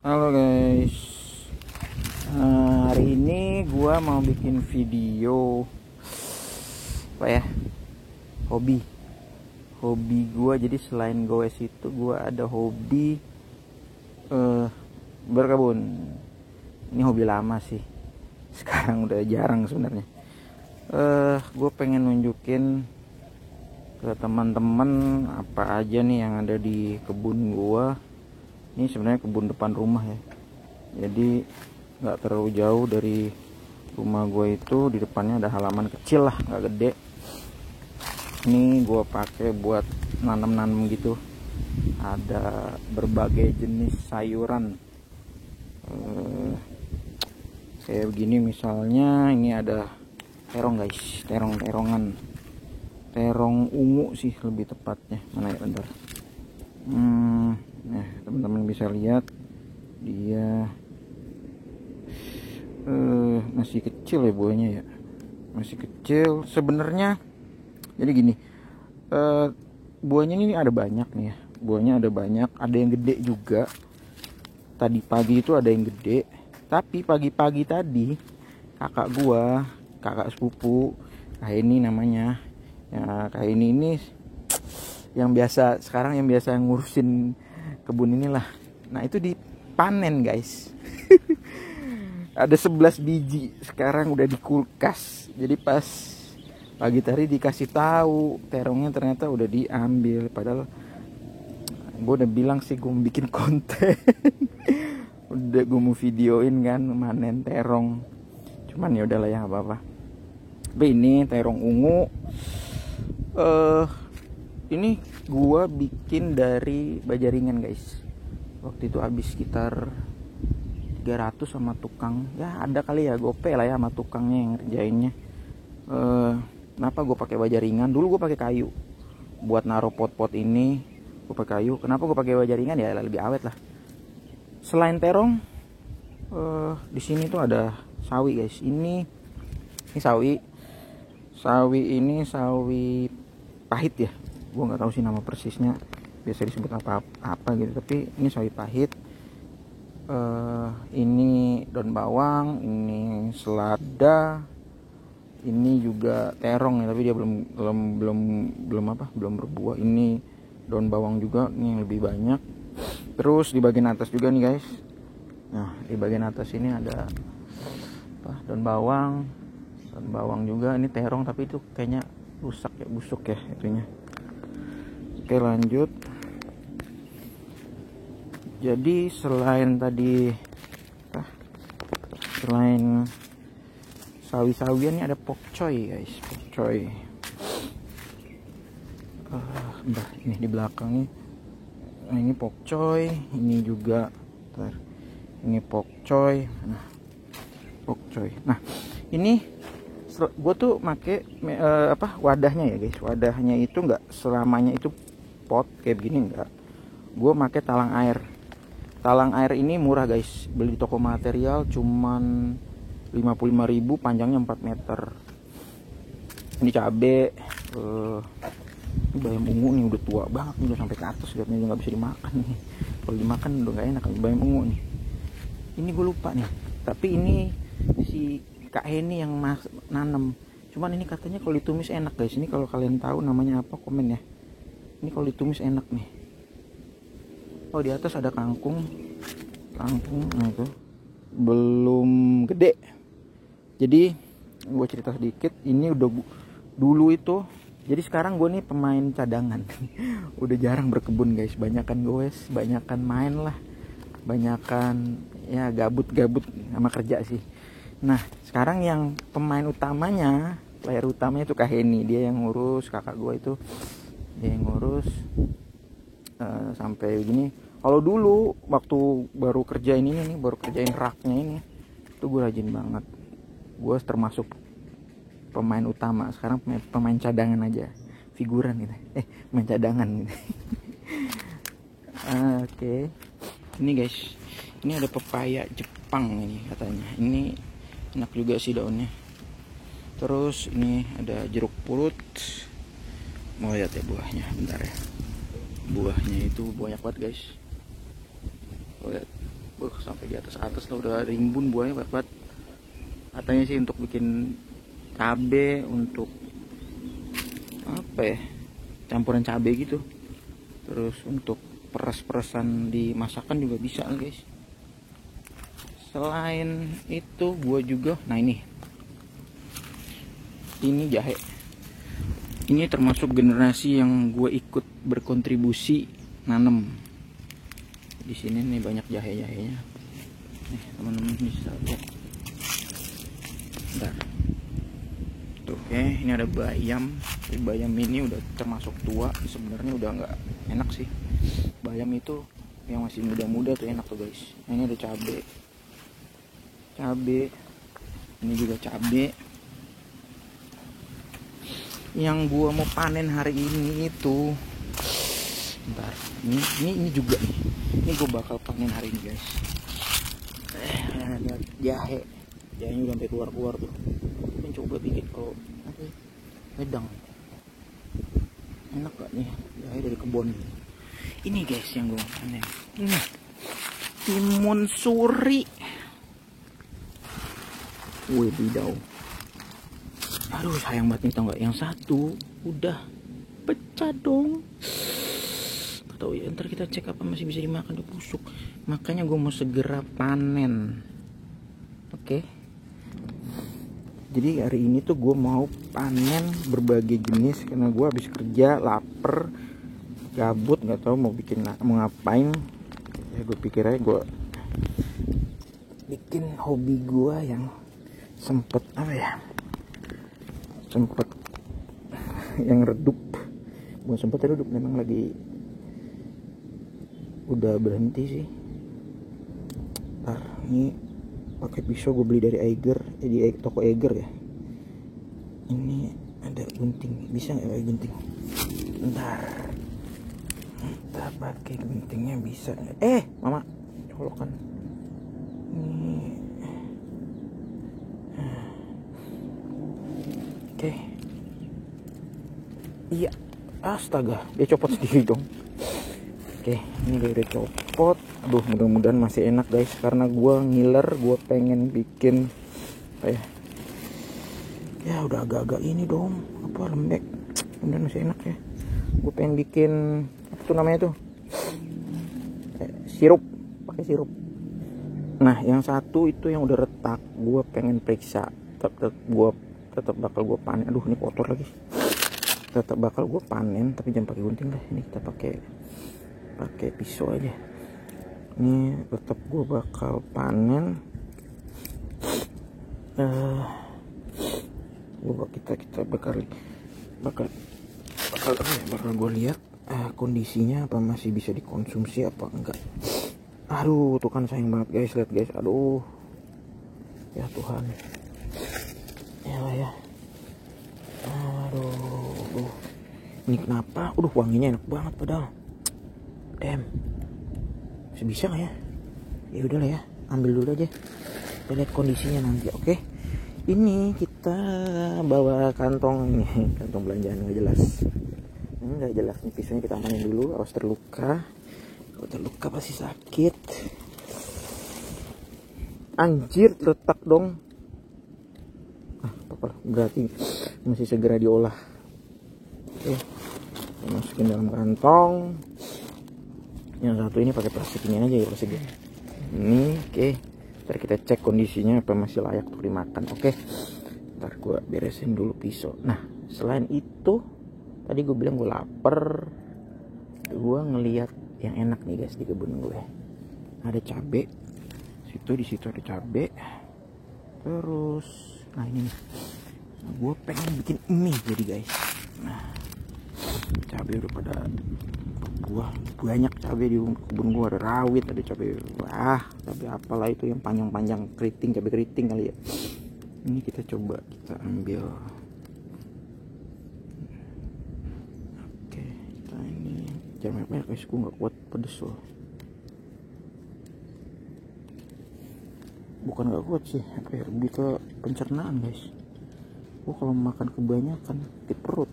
Halo guys, hari ini gua mau bikin video apa ya? Hobi gua. Jadi selain goes itu gua ada hobi berkebun. Ini hobi lama sih, sekarang udah jarang sebenarnya. Gue pengen nunjukin ke teman-teman apa aja nih yang ada di kebun gua. Ini sebenarnya kebun depan rumah ya, jadi nggak terlalu jauh dari rumah gue. Itu di depannya ada halaman kecil lah, nggak gede. Ini gue pakai buat nanam gitu. Ada berbagai jenis sayuran, kayak begini misalnya. Ini ada terong guys, terongan, terong ungu sih lebih tepatnya. Mana ya, bentar. Nah, teman-teman bisa lihat dia masih kecil ya buahnya ya, masih kecil sebenarnya. Jadi gini, buahnya ini ada banyak nih ya, buahnya ada banyak, ada yang gede juga. Tadi pagi itu ada yang gede, tapi pagi-pagi tadi kakak sepupu, Kak ini namanya ya, Kak ini yang biasa ngurusin kebun inilah. Nah, itu dipanen guys. Ada 11 biji, sekarang udah di kulkas. Jadi pas pagi tadi dikasih tahu terongnya ternyata udah diambil. Padahal gue udah bilang sih gue mau bikin konten. Udah gue mau videoin kan manen terong. Cuman ya udahlah ya, apa-apa. Tapi ini terong ungu. Ini gua bikin dari bajaringan guys. Waktu itu habis sekitar 300 sama tukang. Ya ada kali ya, gope lah ya sama tukangnya yang ngerjainnya. Kenapa gue pakai bajaringan? Dulu gue pakai kayu buat naruh pot-pot ini. Gue pakai kayu. Kenapa gue pakai bajaringan? Ya lebih awet lah. Selain terong, di sini tuh ada sawi guys. Ini sawi. Ini sawi pahit ya. Gue nggak tahu sih nama persisnya, biasa disebut apa gitu, tapi ini sawi pahit. Ini daun bawang, ini selada, ini juga terong ya, tapi dia belum berbuah. Ini daun bawang juga, ini yang lebih banyak. Terus di bagian atas juga nih guys. Nah, di bagian atas ini ada daun bawang juga. Ini terong tapi itu kayaknya rusak ya, busuk ya itunya. Oke, lanjut. Jadi selain sawi-sawian ini ada pokcoy guys, pokcoy. Ini di belakang nih. Nah, ini pokcoy, ini juga. Ini pokcoy. Nah, ini gue tuh make wadahnya ya guys. Wadahnya itu nggak selamanya itu pot kayak begini, enggak. Gue make talang air ini murah guys, beli di toko material cuman 55.000, panjangnya 4 meter. Ini cabe, ini bayam ungu nih, udah tua banget nih, udah sampai ke atas, lihatnya nggak bisa dimakan nih. Kalau dimakan udah nggak enak. Bayam ungu nih, ini gue lupa nih, tapi ini si Kak Heni yang nanam. Cuman ini katanya kalau ditumis enak guys. Ini kalau kalian tahu namanya apa, komen ya. Ini kalau ditumis enak nih. Oh, di atas ada kangkung. Nah itu belum gede. Jadi gue cerita sedikit. Ini udah dulu itu. Jadi sekarang gue nih pemain cadangan. Udah jarang berkebun guys. Banyakan goes, banyakan main lah, banyakan ya gabut sama kerja sih. Nah, sekarang yang pemain utamanya, player utamanya itu Kak Heni. Dia yang ngurus, kakak gue itu dia yang ngurus sampai begini. Kalau dulu waktu baru kerjain raknya ini, itu gue rajin banget. Gue termasuk pemain utama. Sekarang pemain cadangan aja, figuran gitu. Pemain cadangan gitu. Oke. Ini guys, ini ada pepaya Jepang ini katanya. Ini enak juga sih daunnya. Terus ini ada jeruk purut. Mau lihat ya buahnya, bentar ya. Buahnya itu banyak banget guys. Lihat. Sampai di atas lah, udah rimbun buahnya banget. Katanya sih untuk bikin cabe, untuk apa ya, campuran cabe gitu. Terus untuk peres-peresan di masakan juga bisa guys. Selain itu gua juga, nah ini jahe. Ini termasuk generasi yang gue ikut berkontribusi nanam. Di sini nih banyak jahe-jahenya. Nih teman-teman bisa lihat. Bentar. Tuh, ini ada bayam. Bayam ini udah termasuk tua. Sebenarnya udah nggak enak sih. Bayam itu yang masih muda-muda tuh enak tuh guys. Nah, ini ada cabe. Ini juga cabe. Yang gua mau panen hari ini itu, bentar, ini juga nih. Ini gua bakal panen hari ini guys. Lihat jahenya udah sampai keluar tuh. Ini coba bikin kalau wedang, enak gak nih jahe dari kebun. Ini guys yang gua mau panen. Timun suri. Wedidaw. Aduh sayang banget nih, tau gak, yang satu udah pecah dong. Atau ya ntar kita cek apa masih bisa dimakan, udah busuk. Makanya gue mau segera panen. Oke. Jadi hari ini tuh gue mau panen berbagai jenis karena gue habis kerja, lapar, gabut, nggak tahu mau ngapain. Ya gue pikir aja gue bikin hobi gue yang sempet yang redup. Bukan sempet redup, memang lagi udah berhenti sih. Ntar ini pakai pisau gue beli dari di toko Eiger ya. Ini ada gunting, bisa nggak pakai gunting? Bentar pakai guntingnya bisa nggak? Mama colokan ini. Oke. Iya, astaga, dia copot sendiri dong. Oke, ini gue udah copot. Aduh, mudah-mudahan masih enak guys, karena gue ngiler, gue pengen bikin apa ya udah agak-agak ini dong, apa, lembek. Mudah-mudahan masih enak ya. Gue pengen bikin apa tuh namanya tuh, sirup, pakai sirup. Nah, yang satu itu yang udah retak, gue pengen periksa. Tetap bakal gue panen. Aduh, ini kotor lagi. Tetap bakal gue panen, tapi jangan pakai gunting lah. Ini kita pakai pisau aja. Ini tetap gue bakal panen. Kita bakal gue lihat kondisinya, apa masih bisa dikonsumsi apa enggak. Aduh, tuh kan sayang banget guys, lihat guys. Aduh, ya Tuhan. Ya. Aduh. Ini kenapa? Wanginya enak banget padahal. Damn. Bisa nggak ya? Ya udahlah ya, ambil dulu aja. Kita lihat kondisinya nanti, oke? Ini kita bawa kantong ini, kantong belanjaan nggak jelas. Ini nggak jelas nih, pisaunya kita amanin dulu. Awas terluka. Kalau terluka pasti sakit. Anjir, letak dong. Berarti masih segera diolah. Oke, masukin dalam kantong. Yang satu ini pakai plastik ini aja ya, plastik ini. Oke, ntar kita cek kondisinya apa masih layak untuk dimakan. Oke, ntar gue beresin dulu pisau. Nah, selain itu tadi gue bilang gue lapar, gue ngeliat yang enak nih guys di kebun gue. Ada cabe, di situ ada cabe. Terus, nah ini nih, gue pengen bikin mie jadi guys. Nah, cabai udah pada buah, banyak cabai di kebun gue. Ada rawit, ada cabai, cabai apalah itu yang panjang-panjang, cabai keriting kali ya. Ini kita coba kita ambil. Oke, kita ini jangan banyak guys, gue nggak kuat pedes loh. Bukan nggak kuat sih, lebih ke pencernaan guys. Gue kalau makan kebanyakan sakit perut.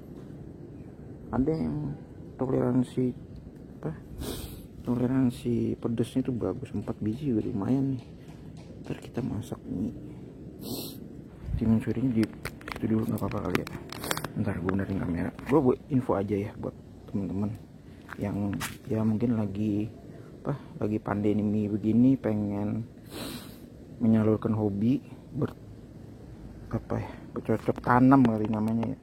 Ada yang toleransi toleransi pedesnya itu bagus, 4 biji juga lumayan nih. Ntar kita masak mie timun surinya di situ dulu, nggak apa-apa kali ya. Ntar gue benerin kamera. Gue buat info aja ya buat temen-temen yang ya mungkin lagi pandemi begini, pengen menyalurkan hobi bercocok tanam kali namanya ya.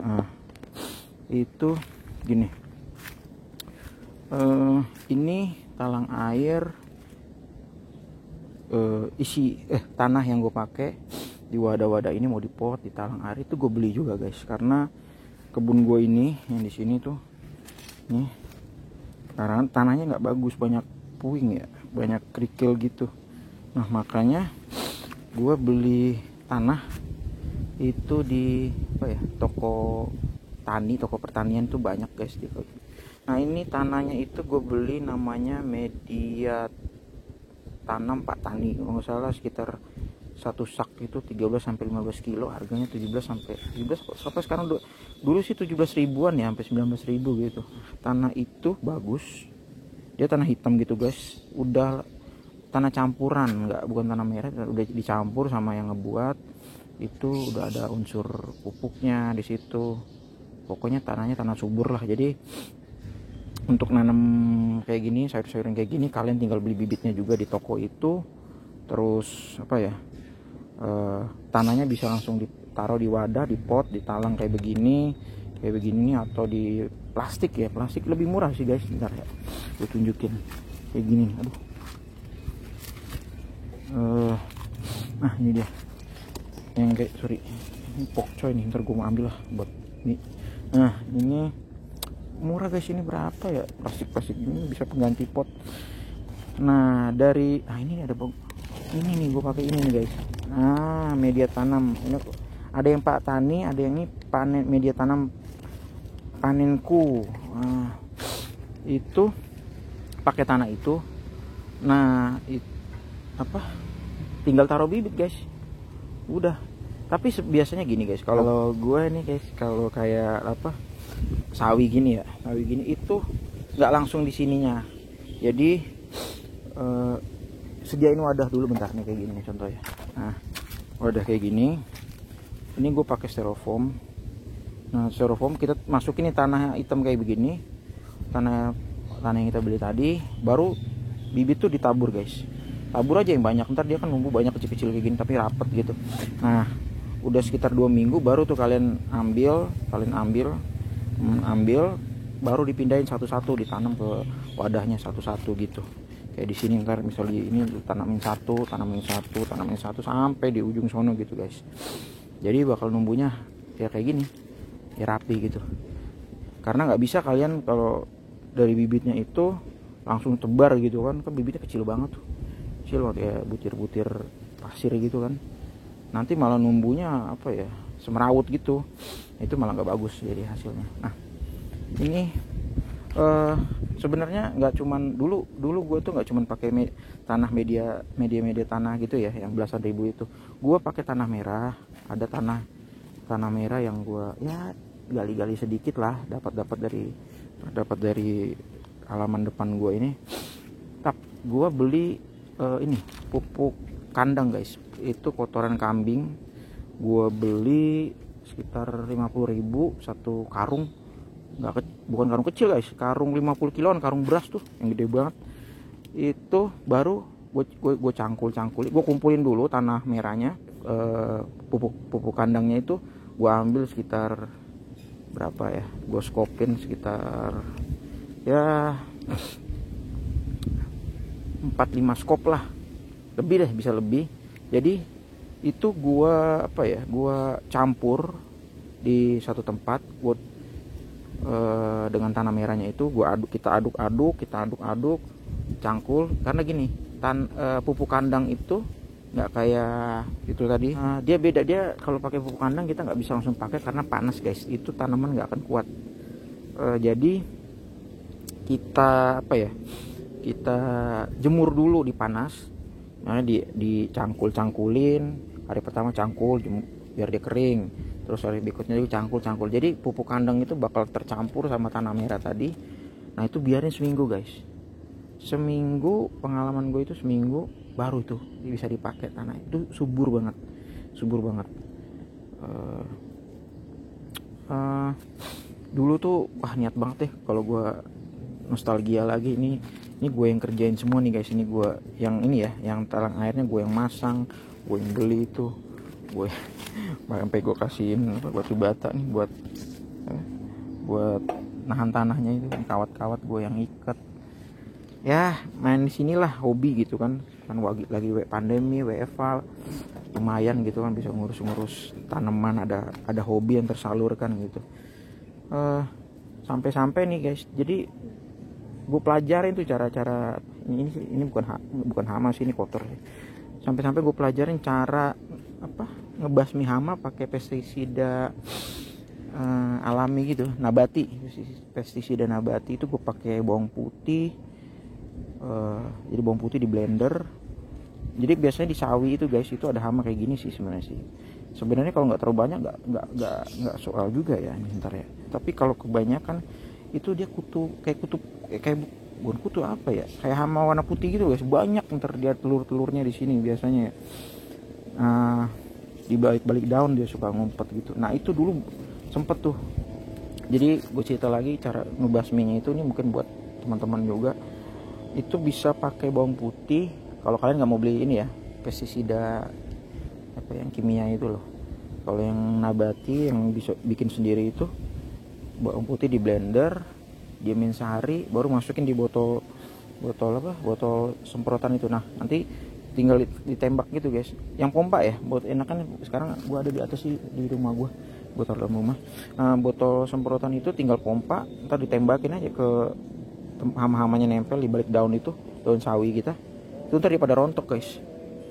Nah, itu gini, ini talang air, isi tanah yang gue pakai di wadah-wadah ini mau dipot di talang air itu gue beli juga guys, karena kebun gue ini yang di sini tuh nih, karena tanahnya nggak bagus, banyak puing ya, banyak kerikil gitu. Nah makanya gue beli tanah itu di toko pertanian tuh banyak guys. Nah ini tanahnya itu gue beli namanya media tanam Pak Tani, kalau nggak salah sekitar satu sak itu 13-15 kilo, harganya 17 sampai sekarang dulu sih 17 ribuan ya, sampai 19 ribu gitu. Tanah itu bagus, dia tanah hitam gitu guys, udah tanah campuran, bukan tanah merah, udah dicampur sama yang ngebuat itu, udah ada unsur pupuknya di situ. Pokoknya tanahnya tanah subur lah. Jadi untuk nanam kayak gini, sayur-sayuran kayak gini, kalian tinggal beli bibitnya juga di toko itu. Terus tanahnya bisa langsung ditaruh di wadah, di pot, di talang kayak begini nih, atau di plastik ya. Plastik lebih murah sih guys. Bentar ya, gue tunjukin kayak gini. Nah ini dia yang kayak, sorry, ini pokcoy nih, ntar gue mau ambil lah buat ini. Nah ini murah guys, ini berapa ya, plastik ini bisa pengganti pot. Nah ini ada ini nih, gue pakai ini nih guys. Nah media tanam ini ada yang Pak Tani, ada yang ini media tanam panenku. Nah itu pakai tanah itu. Nah tinggal taruh bibit guys, udah. Tapi biasanya gini guys, kalau gue nih guys, kalau kayak sawi gini itu nggak langsung di sininya. Jadi sediain wadah dulu, bentar nih kayak gini nih contohnya. Nah wadah kayak gini, ini gue pakai styrofoam. Nah styrofoam kita masukin nih tanah hitam kayak begini, tanah yang kita beli tadi, baru bibit tuh ditabur guys. Tabur aja yang banyak, ntar dia kan numbuh banyak kecil-kecil kayak gini tapi rapet gitu. Nah udah sekitar 2 minggu baru tuh kalian ambil, baru dipindahin satu-satu, ditanam ke wadahnya satu-satu gitu. Kayak di sini ntar misalnya ini tanamin satu sampai di ujung sono gitu guys. Jadi bakal numbuhnya ya kayak gini, ya rapi gitu. Karena nggak bisa kalian kalau dari bibitnya itu langsung tebar gitu kan bibitnya kecil banget tuh, kayak butir-butir pasir gitu kan. Nanti malah numbuhnya semerawut gitu, itu malah nggak bagus jadi hasilnya. Nah ini sebenarnya nggak cuman dulu gue tuh nggak cuman pakai tanah media tanah gitu ya, yang belasan ribu itu. Gue pakai tanah merah, ada tanah merah yang gue ya gali-gali sedikit lah, dapat dari halaman depan gue ini. Tapi gue beli ini pupuk kandang guys, itu kotoran kambing. Gue beli sekitar 50.000 satu karung, bukan karung kecil guys, karung 50 kiloan, karung beras tuh yang gede banget. Itu baru gue cangkul-cangkul, gue kumpulin dulu tanah merahnya, pupuk kandangnya itu gue ambil sekitar berapa ya, gue skopin sekitar ya 4-5 skop lah, lebih deh, bisa lebih. Jadi itu gua campur di satu tempat, dengan tanah merahnya itu kita aduk-aduk, cangkul. Karena gini, pupuk kandang itu nggak kayak itu tadi. Dia beda, dia kalau pakai pupuk kandang kita nggak bisa langsung pakai karena panas guys, itu tanaman nggak akan kuat. Jadi kita kita jemur dulu di panas. Nah dicangkul-cangkulin, hari pertama cangkul biar dia kering, terus hari berikutnya juga cangkul. Jadi pupuk kandang itu bakal tercampur sama tanah merah tadi. Nah itu biarin seminggu guys. seminggu, pengalaman gue itu seminggu baru tuh bisa dipakai tanah itu, subur banget. Dulu tuh wah niat banget deh kalau gue nostalgia lagi. Ini gue yang kerjain semua nih guys, ini gue yang ini ya, yang talang airnya gue yang masang, gue yang beli itu, gue sampai gue kasihin batu bata nih buat nahan tanahnya itu, kawat-kawat gue yang ikat. Ya main di sinilah hobi gitu kan lagi pandemi WFA, lumayan gitu kan bisa ngurus tanaman, ada hobi yang tersalurkan gitu. Sampai nih guys, jadi gue pelajarin tuh cara ini bukan hama sih, ini kotor sih. Sampai gue pelajarin cara ngebasmi hama pakai pestisida alami gitu, nabati. Pestisida nabati itu gue pakai bawang putih. Jadi bawang putih di blender. Jadi biasanya di sawi itu guys, itu ada hama kayak gini sih sebenarnya kalau nggak terlalu banyak nggak soal juga ya ntar ya. Tapi kalau kebanyakan itu dia kayak bukan kutu apa ya, kayak hama warna putih gitu guys, banyak ntar dia telurnya di sini biasanya. Di balik daun dia suka ngumpet gitu. Nah itu dulu sempet tuh. Jadi gue cerita lagi cara ngebasminya itu, ini mungkin buat teman-teman juga, itu bisa pakai bawang putih. Kalau kalian nggak mau beli ini ya pestisida yang kimia itu loh. Kalau yang nabati yang bisa bikin sendiri itu, bawang putih di blender, diamin sehari, baru masukin di botol semprotan itu. Nah nanti tinggal ditembak gitu guys, yang pompa ya, buat enakan. Sekarang gua ada di atas di rumah gua, botol dalam rumah. Botol semprotan itu tinggal pompa, ntar ditembakin aja ke hama-hamanya nempel di balik daun itu, daun sawi kita itu, ntar dia pada rontok guys.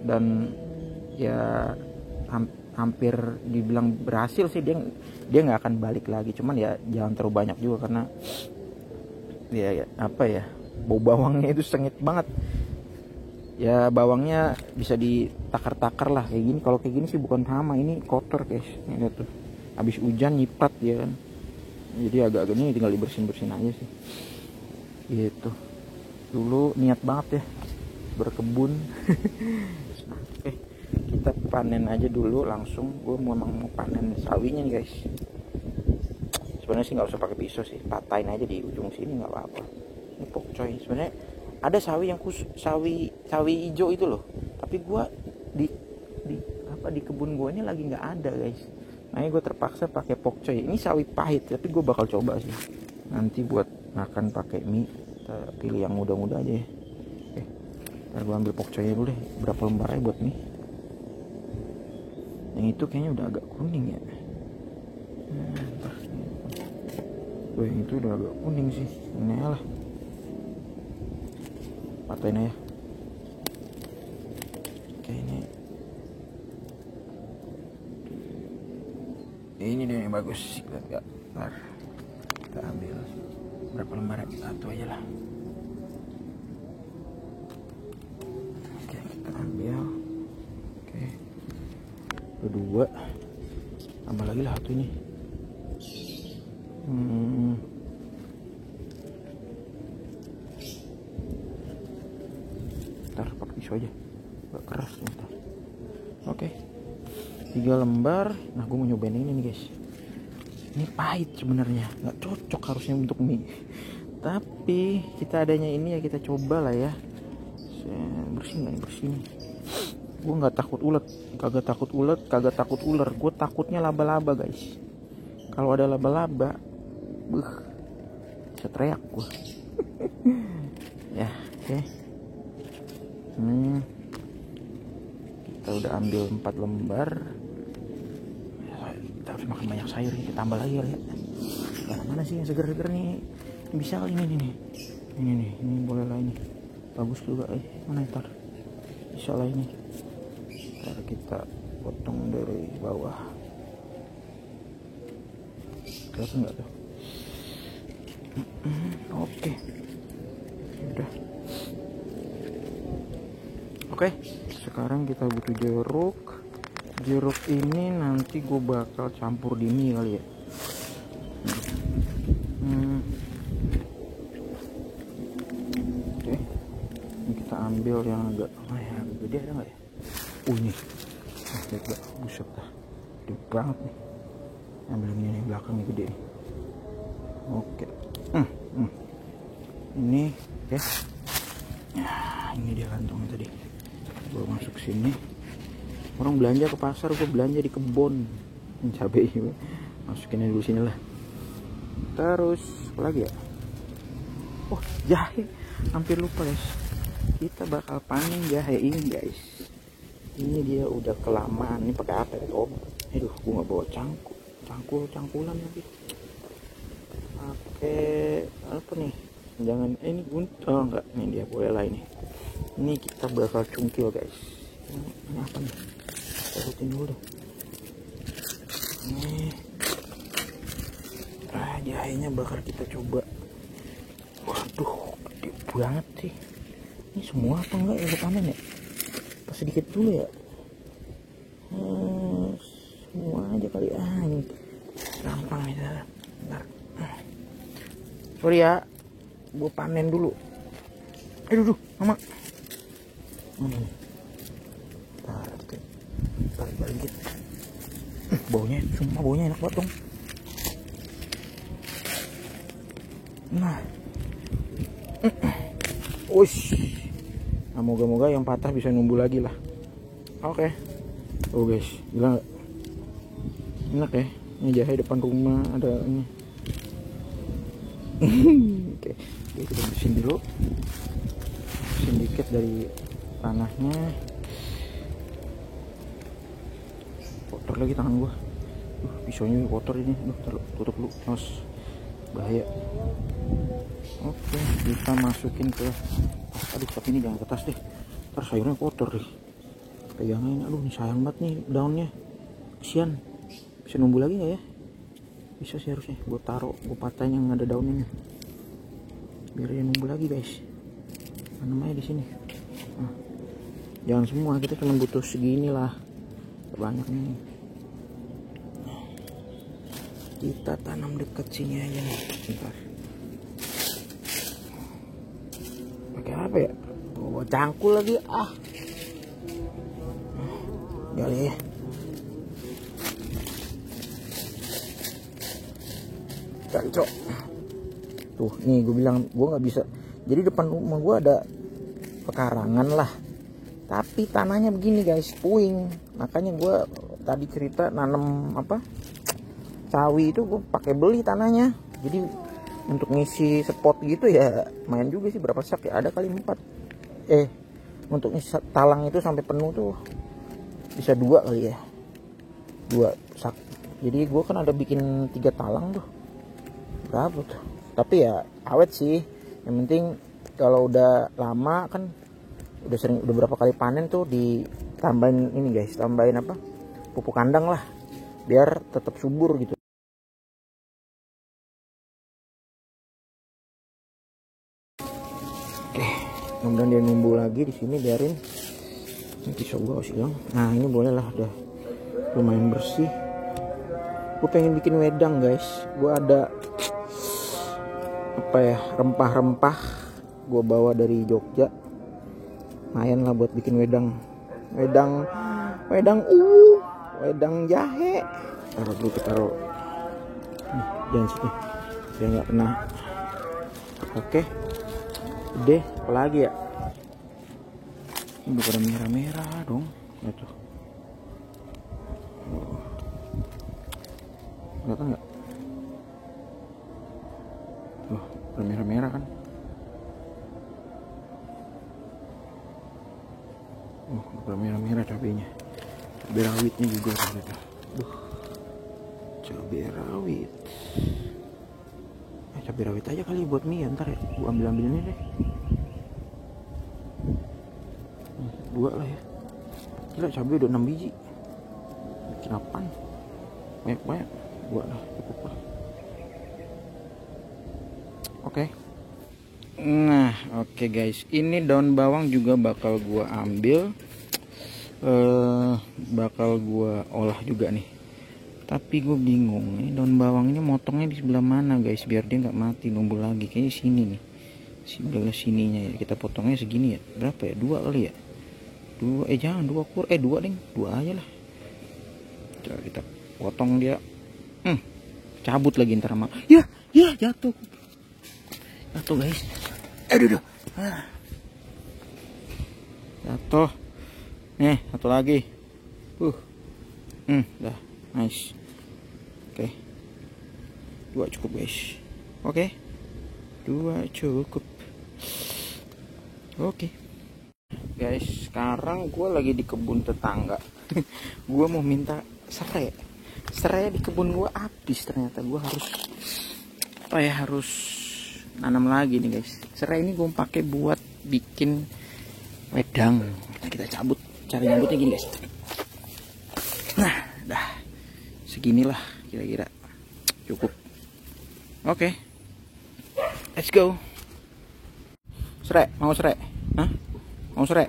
Dan ya hampir dibilang berhasil sih, dia nggak akan balik lagi. Cuman ya jangan terlalu banyak juga, karena ya bau bawangnya itu sengit banget ya. Bawangnya bisa ditakar-takar lah kayak gini. Kalau kayak gini sih bukan hama, ini kotor guys. Ini tuh habis hujan nyiprat ya kan, jadi agak-agak ini tinggal dibersihin aja sih gitu. Dulu niat banget ya berkebun. Kita panen aja dulu langsung. Gue memang mau panen sawinya nih guys. Sebenarnya sih nggak usah pakai pisau sih, patahin aja di ujung sini nggak apa-apa. Ini pokcoy. Sebenarnya ada sawi yang sawi hijau itu loh, tapi gue di kebun gue ini lagi nggak ada guys. Nah gue terpaksa pakai pokcoy. Ini sawi pahit, tapi gue bakal coba sih nanti buat makan pakai mie. Kita pilih yang muda-muda aja ya. Ntar gue ambil pokcoynya dulu deh, berapa lembar aja buat mie. Yang itu kayaknya udah agak kuning ya. Yang itu udah agak kuning sih. Ini lah, patahin aja. Oke, ini deh yang bagus. Lihat gak? Ntar kita ambil berapa lembar ya? Satu aja lah. Oke, kita ambil. Oke, kedua tambah lagi lah satu ini. Ntar pakai pisau aja, gak keras ntar. Oke, 3 lembar. Nah gue mau nyobain ini nih guys. Ini pahit sebenarnya, nggak cocok harusnya untuk mie, tapi kita adanya ini ya, kita coba lah ya. Bersih nggak nih? Bersih nih. Gue nggak takut ulet, kagak takut ular. Gue takutnya laba-laba guys. Kalau ada laba-laba, bisa teriak gue. Ya, oke. Kita udah ambil 4 lembar. Kita harus makan banyak sayur, kita tambah lagi ya. Mana sih yang seger-seger nih? Bisa kali ini nih. Ini boleh lah ini. Bagus juga. Mana ntar? Bisa lah ini. Ntar kita potong dari bawah. Kelihatan nggak tuh? Oke. Udah. Oke. Sekarang kita butuh jeruk. Jeruk ini nanti gue bakal campur di mie kali ya. Oke. ambil yang agak agak gede, ada nggak ya? Ini lihat gak, buset dah, gede banget nih. Ambil ini nih, belakang nih gede nih. Oke. Ini oke. Nah, ini dia kantongnya tadi. Gue masuk sini. Orang belanja ke pasar, gue belanja di kebun. Cabai masukin dulu sini lah. Terus apa lagi ya? Oh, jahe. Hampir lupa guys. Kita bakal panen jahe ini guys. Ini dia udah kelamaan. Ini pakai apa ya? Oh, aduh, gue nggak bawa cangkulan lagi. Pakai apa nih? Jangan ini oh enggak, ini dia boleh lah ini. Ini kita bakal cungkil guys. Ini apa nih? Kita rutin dulu deh. Ini jahenya bakal kita coba. Waduh, gede banget sih. Ini semua apa enggak ya panen ya? Pas sedikit dulu ya. Semua aja kali. Ini gampang nih. Bentar. Sorry ya, gue panen dulu. Aduh, mama. Ini. Tarik balik dikit. Baunya, semua baunya enak banget dong. Nah, wush. Nah, moga-moga yang patah bisa numbuh lagi lah. Oke. Oh guys, gila gak? Enak ya. Ini jahe depan rumah ada ini. Oke, kita bersihin dulu. Bersihin dikit dari tanahnya. Kotor lagi tangan gua. Pisaunya kotor ini. Tutup dulu. Awas, bahaya. Oke, kita masukin ke aduh, tapi ini jangan ke tas deh. Ntar sayurnya kotor deh. Pegangin, aduh, ini sayang banget nih daunnya. Kesian. Bisa numbuh lagi nggak ya? Bisa sih harusnya. Gue taruh, gue patahin yang ada daunnya. Biar dia numbuh lagi guys. Namanya di sini. Nah, jangan semua, kita cuma butuh segini lah. Banyak nih. Kita tanam dekat sini aja nih. Bentar. Pakai apa ya? Bawa cangkul lagi Gali ya. Cok. Tuh, nih gue bilang gue nggak bisa. Jadi depan rumah gue ada pekarangan lah. Tapi tanahnya begini guys, puing. Makanya gue tadi cerita nanam apa? Cawi itu gue pakai beli tanahnya. Jadi untuk ngisi spot gitu ya main juga sih, berapa sak ya, ada kali 4 untuk ngisi talang itu sampai penuh tuh bisa 2 kali ya, 2 sak. Jadi gue kan ada bikin 3 talang tuh, berapa tuh, tapi ya awet sih. Yang penting kalau udah lama kan udah berapa kali panen tuh ditambahin ini guys, tambahin apa, pupuk kandang lah biar tetap subur gitu. Oke, kemudian dia numbuh lagi di sini, biarin. Ini pisau gua harus hilang. Nah, ini boleh lah, udah lumayan bersih. Gue pengen bikin wedang guys. Gue ada apa ya, rempah-rempah gue bawa dari Jogja. Lumayan lah buat bikin wedang jahe. Taruh dulu, taruh. Jangan situ, biar nggak kena. Oke. Udah, apalagi ya? Ini udah pada merah-merah dong. Lihat tuh. Kelihatan nggak? Tuh, udah merah-merah kan? Udah merah-merah cabenya. Cabai rawitnya juga ternyata. Cabai rawit. Cabai rawit aja kali buat mie, ntar ya. Gua ambil ini deh. 2 lah ya. Gila, cabai udah 6 biji. Bikin apaan? Banyak. 2 lah, cukup lah. Oke. Nah, oke guys. Ini daun bawang juga bakal gua ambil. Bakal gua olah juga nih. Tapi gue bingung nih, daun bawang ini motongnya di sebelah mana guys, biar dia nggak mati numbuh lagi. Kayaknya sini nih. Sebelah sininya ya kita potongnya segini ya, berapa ya, 2 kali ya, 2, jangan 2 2 ding, 2 aja lah. Coba kita potong dia. Cabut lagi ntar sama. Ya jatuh guys. Aduh. Jatuh. Nih satu lagi. Dah nice. Oke. 2 cukup guys. Oke. 2 cukup. Oke. Guys, sekarang gue lagi di kebun tetangga. Gue mau minta serai di kebun gue habis, ternyata gue harus nanam lagi nih guys. Serai ini gue pakai buat bikin wedang. Nah, kita cabut, cara nyambutnya gini guys. Nah dah seginilah kira-kira cukup. Oke. Let's go. Serai, mau serai? Hah? Mau serai?